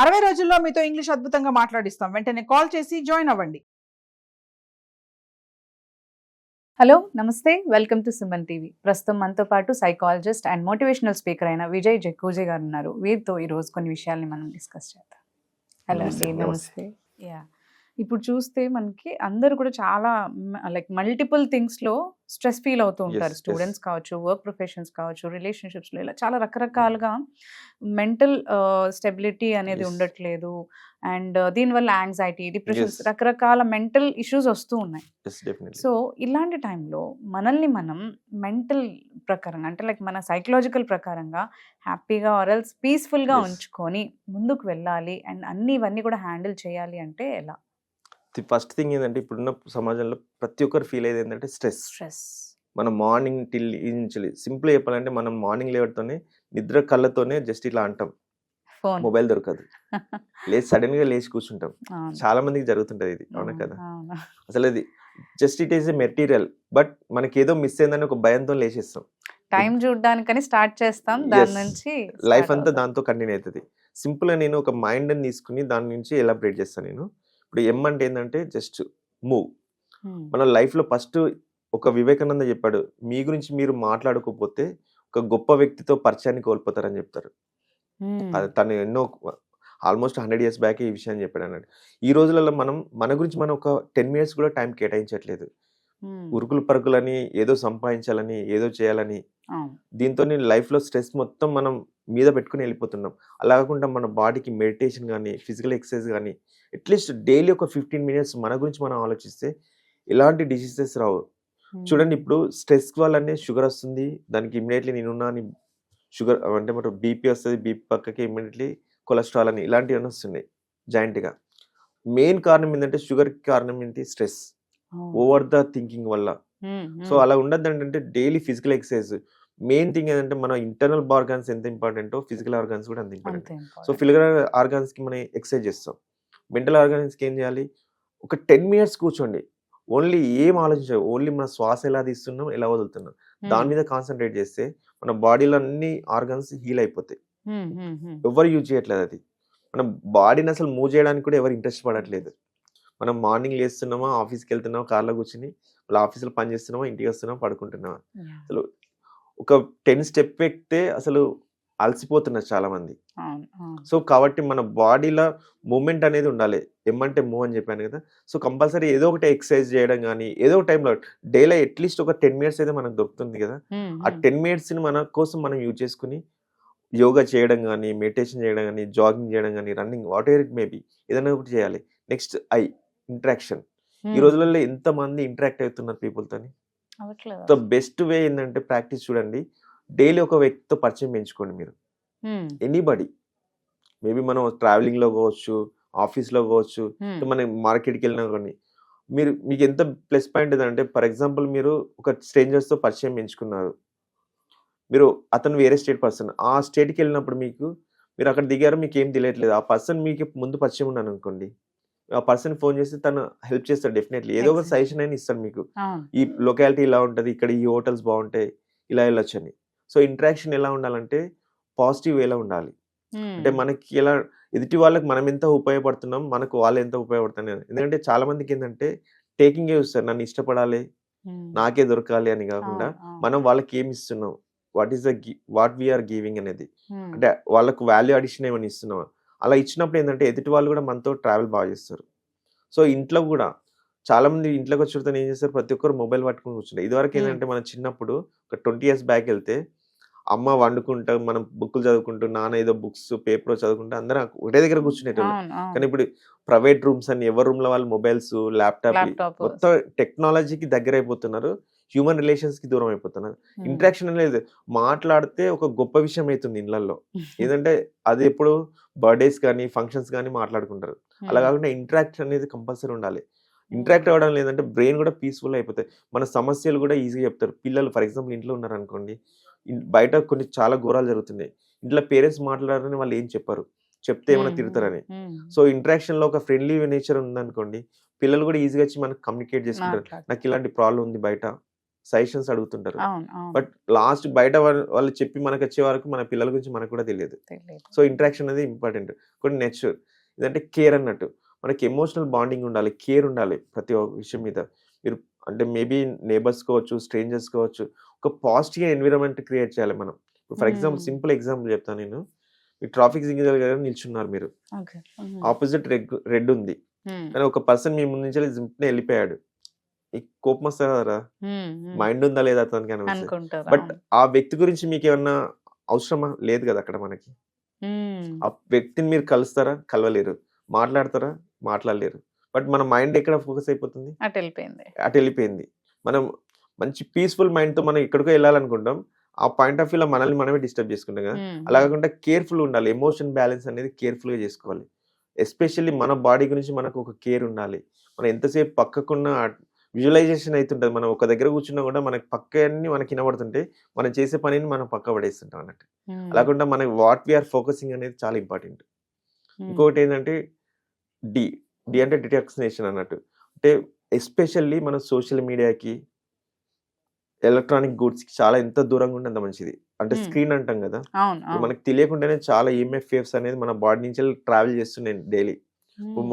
60 రోజుల్లో మీతో ఇంగ్లీష్ అద్భుతంగా మాట్లాడిస్తాం. వెంటనే కాల్ చేసి జాయిన్ అవ్వండి. హలో నమస్తే, వెల్కమ్ టు సుమన్ టీవీ. ప్రస్తుతం మనతో పాటు సైకాలజిస్ట్ అండ్ మోటివేషనల్ స్పీకర్ అయిన విజయ్ జక్కూజే గారు ఉన్నారు. వీరితో ఈరోజు కొన్ని విషయాల్ని మనం డిస్కస్ చేద్దాం. హలో అండి, నమస్తే. యా, ఇప్పుడు చూస్తే మనకి అందరూ కూడా చాలా లైక్ మల్టిపుల్ థింగ్స్లో స్ట్రెస్ ఫీల్ అవుతూ ఉంటారు. స్టూడెంట్స్ కావచ్చు, వర్క్ ప్రొఫెషన్స్ కావచ్చు, రిలేషన్షిప్స్లో, ఇలా చాలా రకరకాలుగా మెంటల్ స్టెబిలిటీ అనేది ఉండట్లేదు. అండ్ దీనివల్ల యాంగ్జైటీ, డిప్రెషన్స్, రకరకాల మెంటల్ ఇష్యూస్ వస్తూ ఉన్నాయి. సో ఇలాంటి టైంలో మనల్ని మనం మెంటల్ ప్రకారంగా, అంటే లైక్ మన సైకలాజికల్ ప్రకారంగా హ్యాపీగా ఆర్ఎల్స్ పీస్ఫుల్గా ఉంచుకొని ముందుకు వెళ్ళాలి అండ్ ఇవన్నీ కూడా హ్యాండిల్ చేయాలి అంటే ఎలా? ఫస్ట్ థింగ్ ఏంటంటే, ఇప్పుడున్న సమాజంలో ప్రతి ఒక్కరు ఫీల్ అయ్యేది ఏంటంటే స్ట్రెస్. మనం మార్నింగ్ టిల్ నుంచి సింపుల్ చెప్పాలంటే, మనం మార్నింగ్ లేవటతోనే నిద్ర కళ్ళతోనే జస్ట్ ఇట్లా అంటాం, మొబైల్ దొరకదు, లేదు సడన్ గా లేచి కూర్చుంటాం. చాలా మందికి జరుగుతుంటది ఇది, అవునా కదా? అసలు అది just it is a material, but మనకి ఏదో మిస్ అయిందని ఒక భయంతో లేచేస్తాం. టైం చూడడానికని స్టార్ట్ చేస్తాం, దాని నుంచి లైఫ్ అంతా దాంతో కంటిన్యూ అవుతుంది. సింపుల్ గా నేను ఒక మైండ్ ని తీసుకుని దాని నుంచి ఎలాబరేట్ చేస్తాను నేను. ఇప్పుడు ఎం అంటే ఏంటంటే జస్ట్ మూవ్. మన లైఫ్ లో ఫస్ట్ ఒక వివేకానంద చెప్పాడు, మీ గురించి మీరు మాట్లాడుకోకపోతే ఒక గొప్ప వ్యక్తితో పరిచయాన్ని కోల్పోతారని చెప్తారు. తను ఎన్నో ఆల్మోస్ట్ 100 years బ్యాక్ ఈ విషయాన్ని చెప్పాడు అన్నాడు. ఈ రోజులలో మనం మన గురించి మనం ఒక 10 minutes కూడా టైం కేటాయించట్లేదు. ఉరుకులు పరుగులని, ఏదో సంపాదించాలని, ఏదో చేయాలని, దీంతో లైఫ్ లో స్ట్రెస్ మొత్తం మనం మీద పెట్టుకుని వెళ్ళిపోతున్నాం. అలా కాకుండా మన బాడీకి మెడిటేషన్ కానీ, ఫిజికల్ ఎక్సర్సైజ్ కానీ, అట్లీస్ట్ డైలీ ఒక 15 minutes మన గురించి మనం ఆలోచిస్తే ఎలాంటి డిసీజెస్ రావు. చూడండి, ఇప్పుడు స్ట్రెస్ వల్లనే షుగర్ వస్తుంది, దానికి ఇమీడియట్లీ నేనున్నా అని షుగర్ అంటే మన బీపీ వస్తుంది, బీపీ పక్కకి ఇమీడియట్లీ కొలెస్ట్రాల్ అని ఇలాంటివన్నీ వస్తున్నాయి జాయింట్గా. మెయిన్ కారణం ఏంటంటే, షుగర్కి కారణం ఏంటి? స్ట్రెస్, ఓవర్ ద థింకింగ్ వల్ల. సో అలా ఉండద్దు అంటే daily physical exercise. Main thing ఏంటంటే, మన ఇంటర్నల్ ఆర్గాన్స్ ఎంత ఇంపార్టెంటో ఫిజికల్ ఆర్గాన్స్ కూడా అంత ఇంపార్టెంట్. సో ఫిజికల్ ఆర్గాన్స్ కి మనం ఎక్సర్సైజ్ చేస్తాం, మెంటల్ ఆర్గాన్స్ కి ఏం చేయాలి? ఒక 10 minutes కూర్చోండి, ఓన్లీ ఏం ఆలోచించాలి, ఓన్లీ మన శ్వాస ఎలా తీస్తున్నాం, ఎలా వదులుతున్నాం, దాని మీద కాన్సన్ట్రేట్ చేస్తే మన బాడీలో అన్ని ఆర్గాన్స్ హీల్ అయిపోతాయి. ఎవరు యూజ్ చేయట్లేదు అది. మన బాడీని అసలు మూవ్ చేయడానికి కూడా ఎవరు ఇంట్రెస్ట్ పడట్లేదు. మనం మార్నింగ్ లేస్తున్నామా, ఆఫీస్కి వెళ్తున్నామా, కార్లో కూర్చుని వాళ్ళ ఆఫీసులో పని చేస్తున్నామా, ఇంటికి వస్తున్నామా, పడుకుంటున్నామా. అసలు ఒక 10 steps ఎక్కితే అసలు అలసిపోతున్నారు చాలా మంది. సో కాబట్టి మన బాడీలో మూమెంట్ అనేది ఉండాలి. ఏమంటే మూవ్ అని చెప్పాను కదా. సో కంపల్సరీ ఏదో ఒకటి ఎక్సర్సైజ్ చేయడం కానీ, ఏదో ఒక టైంలో డైలీ అట్లీస్ట్ ఒక 10 minutes అయితే మనకు దొరుకుతుంది కదా. ఆ 10 minutes మన కోసం మనం యూజ్ చేసుకుని యోగా చేయడం కానీ, మెడిటేషన్ చేయడం కానీ, జాగింగ్ చేయడం కానీ, running, what ever it may be, ఏదైనా ఒకటి చేయాలి. Next interaction. ఈ రోజులలో ఎంత మంది ఇంటరాక్ట్ అవుతున్నారు పీపుల్తోని. సో బెస్ట్ వే ఏంటంటే ప్రాక్టీస్. చూడండి, డైలీ ఒక వ్యక్తితో పరిచయం పెంచుకోండి మీరు. ఎనీబడి, మేబీ మనం ట్రావెలింగ్ లో కావచ్చు, ఆఫీస్ లో కావచ్చు, మనం మార్కెట్కి వెళ్ళినా కానీ మీకు ఎంత ప్లస్ పాయింట్ ఏంటంటే, ఫర్ ఎగ్జాంపుల్ మీరు ఒక స్ట్రేంజర్స్ తో పరిచయం పెంచుకున్నారు, మీరు అతను వేరే స్టేట్ పర్సన్, ఆ స్టేట్కి వెళ్ళినప్పుడు మీరు అక్కడ దిగారు, మీకు ఏం తెలియట్లేదు, ఆ పర్సన్ మీకు ముందు పరిచయం ఉన్నాను అనుకోండి, ఆ పర్సన్ ఫోన్ చేసి తను హెల్ప్ చేస్తాడు డెఫినెట్లీ. ఏదో ఒక సజెషన్ అయినా ఇస్తాడు మీకు, ఈ లొకాలిటీ ఇలా ఉంటుంది, ఇక్కడ ఈ హోటల్స్ బాగుంటాయి, ఇలా వెళ్ళొచ్చు అని. సో ఇంటరాక్షన్ ఎలా ఉండాలంటే పాజిటివ్ వేలో ఉండాలి. అంటే మనకి ఎలా ఎదుటి వాళ్ళకి మనం ఎంత ఉపయోగపడుతున్నాం, మనకు వాళ్ళు ఎంత ఉపయోగపడుతున్నారు. ఎందుకంటే చాలా మందికి ఏంటంటే టేకింగ్ చూస్తారు, నన్ను ఇష్టపడాలి, నాకే దొరకాలి అని కాకుండా మనం వాళ్ళకి ఏమి ఇస్తున్నాం, వాట్ వీఆర్ గివింగ్ అనేది, అంటే వాళ్ళకు వాల్యూ అడిషన్ ఏమని ఇస్తున్నాం. అలా ఇచ్చినప్పుడు ఏంటంటే ఎదుటి వాళ్ళు కూడా మనతో ట్రావెల్ బాగా చేస్తారు. సో ఇంట్లో కూడా చాలా మంది ఇంట్లోకి వచ్చిన ఏం చేస్తారు, ప్రతి ఒక్కరు మొబైల్ పట్టుకుని కూర్చుంటారు. ఇదివరకు ఏంటంటే మనం చిన్నప్పుడు ఒక 20 years బ్యాక్ వెళ్తే అమ్మ వండుకుంటా, మనం బుక్కులు చదువుకుంటూ, నాన్న ఏదో బుక్స్ పేపర్ చదువుకుంటూ అందరం ఒకటే దగ్గర కూర్చునేటోళ్ళు. కానీ ఇప్పుడు ప్రైవేట్ రూమ్స్ అని, ఎవరి రూమ్ లో వాళ్ళు మొబైల్స్, ల్యాప్టాప్, మొత్తం టెక్నాలజీకి దగ్గర అయిపోతున్నారు, హ్యూమన్ రిలేషన్స్ కి దూరం అయిపోతున్నారు. ఇంటరాక్షన్ అనేది మాట్లాడితే ఒక గొప్ప విషయం అవుతుంది ఇళ్లలో. ఏంటంటే అది ఎప్పుడు బర్త్డేస్ కానీ, ఫంక్షన్స్ కానీ మాట్లాడుకుంటారు. అలా కాకుండా ఇంటరాక్షన్ అనేది కంపల్సరీ ఉండాలి. ఇంటరాక్ట్ అవ్వడం లేదంటే బ్రెయిన్ కూడా పీస్ఫుల్ అయిపోతాయి, మన సమస్యలు కూడా ఈజీగా చెప్తారు. పిల్లలు ఫర్ ఎగ్జాంపుల్ ఇంట్లో ఉన్నారు అనుకోండి, బయట కొన్ని చాలా ఘోరాలు జరుగుతున్నాయి, ఇంట్లో పేరెంట్స్ మాట్లాడారని వాళ్ళు ఏం చెప్పారు, చెప్తే ఏమైనా తిడతారని. సో ఇంటరాక్షన్ లో ఒక ఫ్రెండ్లీ నేచర్ ఉందనుకోండి, పిల్లలు కూడా ఈజీగా వచ్చి మనకు కమ్యూనికేట్ చేసుకుంటారు, నాకు ఇలాంటి ప్రాబ్లం ఉంది బయట, సజెషన్స్ అడుగుతుంటారు. అవును అవును బట్ లాస్ట్ బయట వాళ్ళు చెప్పి మనకు వచ్చే వరకు మన పిల్లల గురించి మనకు కూడా తెలియదు. తెలియదు. సో ఇంటరాక్షన్ అనేది ఇంపార్టెంట్. కొన్ని నేచర్ ఇదంటే కేర్ అన్నట్టు. మనకి ఎమోషనల్ బాండింగ్ ఉండాలి, కేర్ ఉండాలి ప్రతి ఒక్క విషయం మీద. మీరు అంటే మేబీ నేబర్స్ కావచ్చు, స్ట్రేంజర్స్ కావచ్చు, ఒక పాజిటివ్ ఎన్విరాన్మెంట్ క్రియేట్ చేయాలి మనం. For example Hmm. Simple example చెప్తాను నేను. మీ ట్రాఫిక్ సిగ్నల్ దగ్గర నిల్చున్నారు మీరు, ఓకే ఆపోజిట్ రెడ్ ఉంది, కానీ ఒక పర్సన్ మీ ముందు నుంచి జింప్నే వెళ్ళిపోయాడు. మీకు కోపం వస్తుంది కదరా, మైండ్ ఉందా లేదా అతనికి అని. అనుకుంటారు. బట్ ఆ వ్యక్తి గురించి మీకు ఏమన్నా అవసరమా లేదు కదా అక్కడ మనకి. ఆ వ్యక్తిని మీరు కలుస్తారా, కలవలేరు. మాట్లాడతారా, మాట్లాడలేరు. బట్ మన మైండ్ ఎక్కడ ఫోకస్ అయిపోతుంది, అటు వెళ్ళిపోయింది. అటు వెళ్ళిపోయింది. మనం మంచి పీస్ఫుల్ మైండ్ తో మనం ఎక్కడికో వెళ్ళాలనుకుంటాం, ఆ పాయింట్ ఆఫ్ వ్యూలో మనల్ని మనమే డిస్టర్బ్ చేసుకుంటాం కదా. అలా కాకుండా కేర్ఫుల్ ఉండాలి. ఎమోషన్ బ్యాలెన్స్ అనేది కేర్ఫుల్ గా చేసుకోవాలి. ఎస్పెషల్లీ మన బాడీ గురించి మనకు ఒక కేర్ ఉండాలి. మనం ఎంతసేపు పక్కకున్న విజువలైజేషన్ అవుతుంటది. మనం ఒక దగ్గర కూర్చున్నా కూడా మనకి పక్క అన్ని మనకి వినబడుతుంటే మనం చేసే పనిని మనం పక్క పడేస్తుంటాం అన్నట్టు. అలాకుండా మనకి వాట్ వీఆర్ ఫోకసింగ్ అనేది చాలా ఇంపార్టెంట్. ఇంకొకటి ఏంటంటే డి డి అంటే డిటాక్సినేషన్ అన్నట్టు. అంటే ఎస్పెషల్లీ మన సోషల్ మీడియాకి, ఎలక్ట్రానిక్ గూడ్స్ కి చాలా ఎంత దూరంగా ఉంటే అంత మంచిది. అంటే స్క్రీన్ అంటాం కదా, అవును అవును మనకు తెలియకుండానే చాలా ఈఎంఎఫ్ వేవ్స్ అనేది మన బాడీ నుంచి ట్రావెల్ చేస్తున్నాయి డైలీ.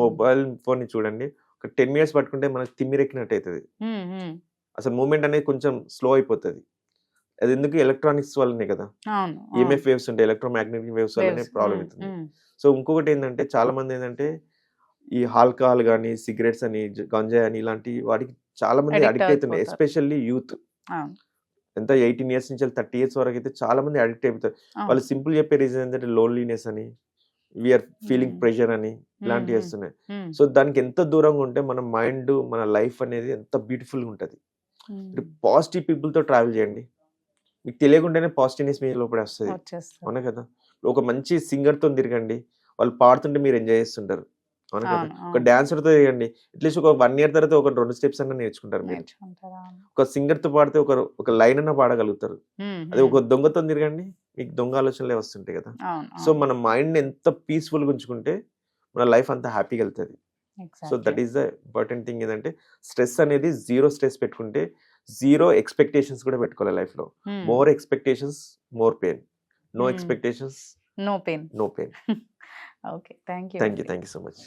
మొబైల్ ఫోన్ ని చూడండి, ఒక 10 మినిట్స్ పట్టుకుంటే మనకు తిమ్మిరెక్కినట్టు అవుతుంది. అసలు మూమెంట్ అనేది కొంచెం స్లో అయిపోతుంది. అది ఎందుకు, ఎలక్ట్రానిక్స్ వల్లనే కదా. అవును ఈఎంఎఫ్ వేవ్స్ ఉంటాయి, ఎలక్ట్రోమాగ్నెటిక్ వేవ్స్ వల్లనే ప్రాబ్లం అవుతుంది. సో ఇంకొకటి ఏంటంటే చాలా మంది ఏంటంటే ఈ ఆల్కహాల్ కానీ, సిగరెట్స్ అని, గంజాయి అని ఇలాంటి వాటికి చాలా మంది Addict అడిక్ట్ అవుతున్నారు. అయిపోతారు. Especially youth. అవును ఎంత 18 ఇయర్స్ నుంచి 30 ఇయర్స్ వరకు అయితే చాలా మంది అడిక్ట్ అయిపోతారు. వాళ్ళు సింపుల్ చెప్పే రీజన్ ఏంటంటే లోన్లీనెస్ అని, వీఆర్ ఫీలింగ్ ప్రెషర్ అని, ఇలాంటివి వస్తున్నాయి. సో దానికి ఎంత దూరంగా ఉంటే మన మైండ్, మన లైఫ్ అనేది ఎంత బ్యూటిఫుల్ గా ఉంటుంది. పాజిటివ్ పీపుల్ తో ట్రావెల్ చేయండి. మీకు తెలియకుండానే పాజిటివ్నెస్ మీ లోపల వస్తుంది. వచ్చేస్తారు. అవునా కదా. ఒక మంచి సింగర్ తో తిరగండి, వాళ్ళు పాడుతుంటే మీరు ఎంజాయ్ చేస్తుంటారు. అవునా కదా. అవును, ఒక అవును. డాన్సర్ తో తిరగండి, అట్లీస్ట్ ఒక 1 ఇయర్ తర్వాత ఒక 2 స్టెప్స్ అన్న నేర్చుకుంటారు మీరు. నేర్చుకుంటారు. అవును. ఒక సింగర్ తో పాడితే ఒక లైన్ అన్న పాడగలుగుతారు. అదే ఒక దొంగతో తిరగండి, మీకు దొంగ ఆలోచనలే వస్తుంటాయి కదా. అవును సో మన మైండ్ ఎంత పీస్ఫుల్ గా ఉంచుకుంటే మన లైఫ్ అంత హ్యాపీగా వెళ్తుంది. So that is the important thing. ఏంటంటే స్ట్రెస్ అనేది 0 స్ట్రెస్ పెట్టుకుంటే 0 ఎక్స్పెక్టేషన్స్ కూడా పెట్టుకోవాలి లైఫ్ లో. More expectations more pain, no expectations no pain. No pain. Okay, thank you. Thank you so much.